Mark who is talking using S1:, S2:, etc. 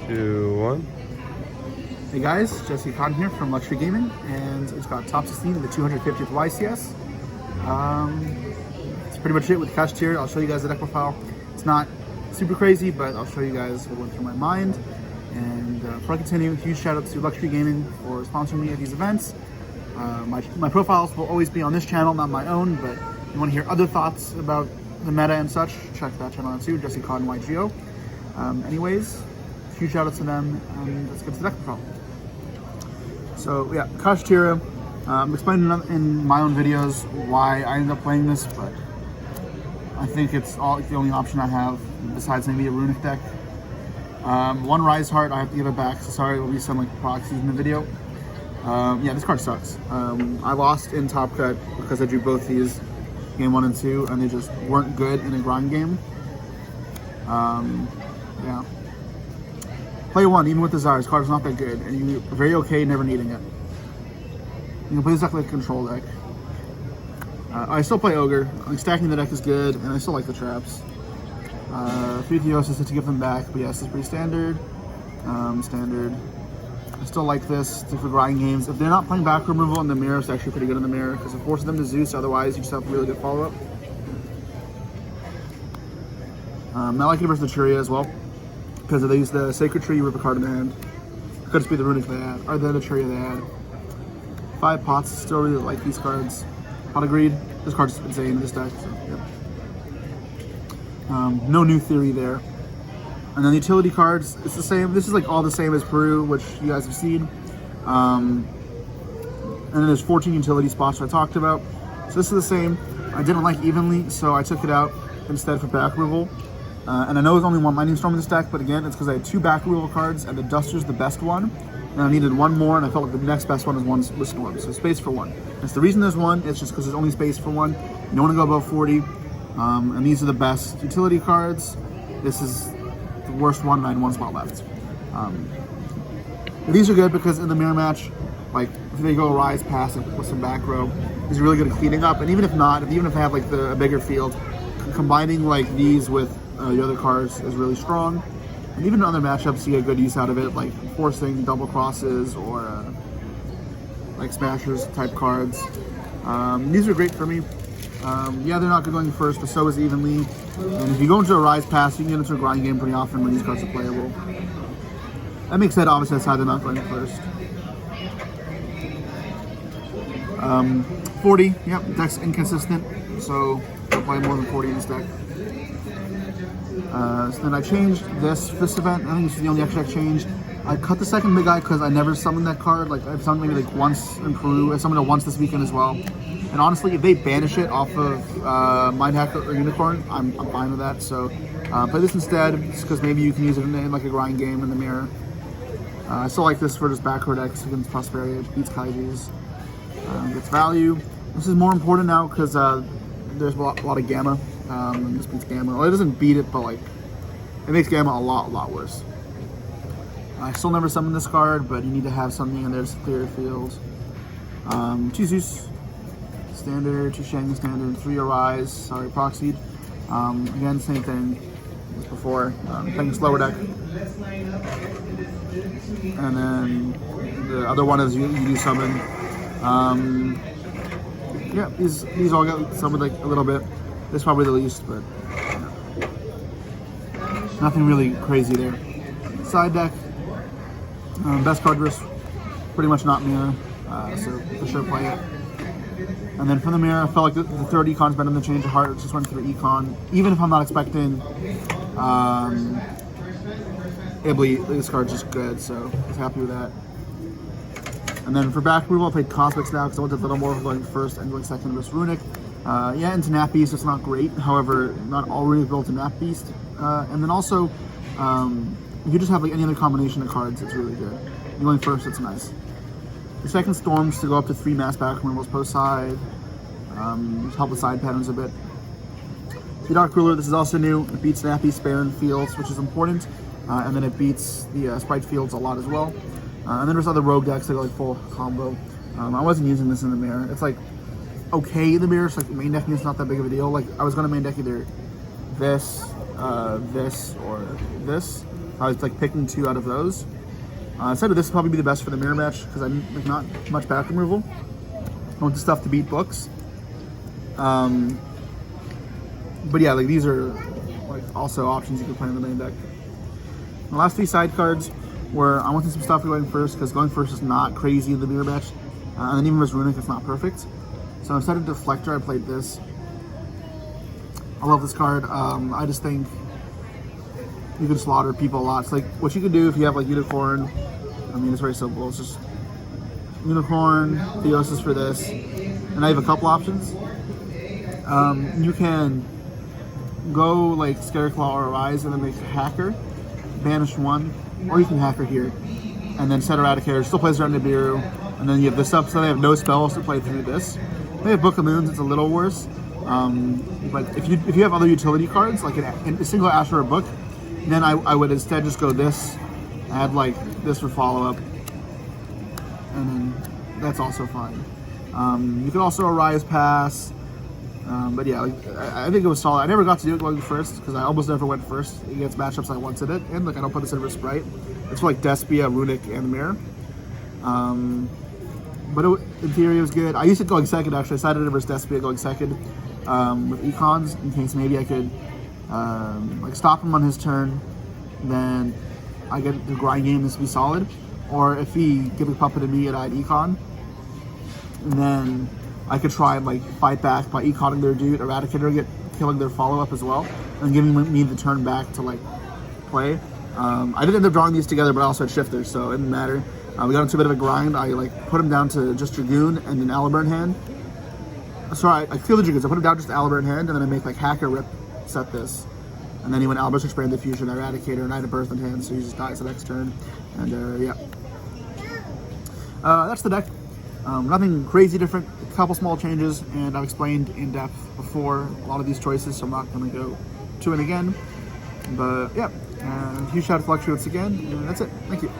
S1: 2, 1.
S2: Hey guys, Kotton here from Luxury Gaming, and it's got top 16 of the 250th YCS. It's pretty much it with Kashtira. I'll show you guys the deck profile. It's not super crazy, but I'll show you guys what went through my mind. And before I continue, huge shout out to Luxury Gaming for sponsoring me at these events. My profiles will always be on this channel, not my own, but if you want to hear other thoughts about the meta and such, check that channel out too, Kotton YCS. Anyways, huge shout out to them, and let's get to the deck profile. So yeah, Kashtira. I'm explaining in my own videos why I ended up playing this, but I think it's the only option I have besides maybe a runic deck. One Rise Heart, I have to give it back, so sorry, there will be some like proxies in the video. Yeah, this card sucks. I lost in Top Cut because I drew both these, game 1 and 2, and they just weren't good in a grind game. Yeah. Play 1, even with Desire, this card is not that good, and you're very okay never needing it. You can play this deck like a control deck. I still play Ogre. Like, stacking the deck is good, and I still like the traps. 3 Theosis to give them back, but yes, it's pretty standard. Standard. I still like this for grind games. If they're not playing back removal in the mirror, it's actually pretty good in the mirror because it forces them to Zeus, otherwise you just have really good follow-up. I like it versus the Churia as well, because if they use the Sacred Tree, you rip a card in the hand. It could just be the Runic they had, or the Churia they had. 5 pots, still really like these cards. Pot of Greed, this card's insane in this deck, so yep. No new theory there. And then the utility cards, it's the same. This is like all the same as Peru, which you guys have seen. And then there's 14 utility spots I talked about. So this is the same. I didn't like Evenly, so I took it out instead for back removal. And I know there's only one Lightning Storm in this deck, but again, it's because I had 2 back removal cards, and the Duster's the best one. And I needed 1 more, and I felt like the next best one was Storm, so space for 1. That's the reason there's 1, it's just because there's only space for 1. You don't want to go above 40. And these are the best utility cards. This is the worst one, and I had 1 spot left. These are good because in the mirror match, like if they go Rise Pass with some back row, is really good at cleaning up. And even if not, even if I have like a bigger field, combining like these with the other cards is really strong. And even in other matchups, you get good use out of it, like forcing double crosses or like smashers type cards. These are great for me. Yeah, they're not good going first, but so is Evenly. And if you go into a Rise Pass, you can get into a grind game pretty often when these cards are playable. That makes sense, obviously, that's how they're not going first. 40, yep, deck's inconsistent, so I'll play more than 40 in this deck. So then I changed this event. I think this is the only extra I changed. I cut the second big eye because I never summoned that card. Like I've summoned maybe like once in Peru. I summoned it once this weekend as well. And honestly, if they banish it off of Mind Hacker or Unicorn, I'm fine with that. So play this instead, just because maybe you can use it in like a grind game in the mirror. I still like this for just back row decks against Prosperity. It beats Kaiju's. Gets value. This is more important now because there's a lot of Gamma. And this beats Gamma. Well, it doesn't beat it, but like it makes Gamma a lot worse. I still never summon this card, but you need to have something in there to clear the field. 2 Zeus, standard, 2 Shang standard, 3 Arise, sorry, proxied. Again, same thing as before, playing a slower deck. And then the other one is you do summon. Yeah, these all got summoned like a little bit. This is probably the least, but nothing really crazy there. Side deck, best card risk, pretty much not mirror, so for sure play it. And then from the mirror, I felt like the third Econ's better than the Change of Heart. Just went through Econ, even if I'm not expecting Ibly, this card's just good, so I was happy with that. And then for back removal, I played Cosmics now because I wanted a little more for going first and going second versus Runic. Yeah, into Nap Beast, it's not great. However, not all Runic built to Nap Beast. And then also, if you just have like any other combination of cards, it's really good. You're going first, it's nice. The second Storms to go up to 3 mass back removals post side. Help with side patterns a bit. The Dark Ruler, this is also new. It beats Nappy, Spare, and Fields, which is important. And then it beats the Sprite Fields a lot as well. And then there's other rogue decks that go like full combo. I wasn't using this in the mirror. It's like okay in the mirror, so like main decking is not that big of a deal. Like I was gonna main deck either this, this, or this. I was like picking 2 out of those. Instead of this, would probably be the best for the mirror match because I'm like not much back removal. I want the stuff to beat books. But yeah, like these are like also options you can play in the main deck. The last 3 side cards where I wanted some stuff going first because going first is not crazy in the mirror match. And then even with Runic, it's not perfect. So instead of Deflector, I played this. I love this card. I just think you can slaughter people a lot. It's like what you can do if you have like Unicorn. I mean, it's very simple. It's just Unicorn, Theosis for this. And I have a couple options. You can go like Scareclaw or Arise and then make Hacker, banish 1, or you can Hacker here. And then set Eradicator, still plays around Nibiru. And then you have this up, so they have no spells to play through this. They have Book of Moons, it's a little worse. But if you have other utility cards, like a single Asher or Book, then I would instead just go this, add like this for follow-up, and then that's also fine. You can also Arise Pass, but yeah, like, I think it was solid. I never got to do it going first, because I almost never went first against matchups I wanted it in. Like I don't put this in for Sprite. It's for like Despia, Runic, and Mirror. But in theory it was good. I used it going second actually. I decided versus Despia going second with Econs in case maybe I could like stop him on his turn, then I get the grind game this to be solid. Or if he give a puppet to me and I had Econ, and then I could try and like fight back by Econing their dude, Eradicator killing their follow-up as well, and giving me the turn back to like play. I didn't end up drawing these together, but I also had shifters, so it didn't matter. We got into a bit of a grind. I like put him down to just Dragoon and an Aliburn hand. Sorry, I feel the Dragoons. I put him down just Aliburn hand, and then I make like Hacker Rip set this. And then he went Albert's Expand Diffusion, Eradicator, and I had a Birth in hand, so he just dies the next turn. And yeah. That's the deck. Nothing crazy different, a couple small changes, and I've explained in depth before a lot of these choices, so I'm not going to go to it again. But yeah, huge shout out to Luxury once again, and that's it. Thank you.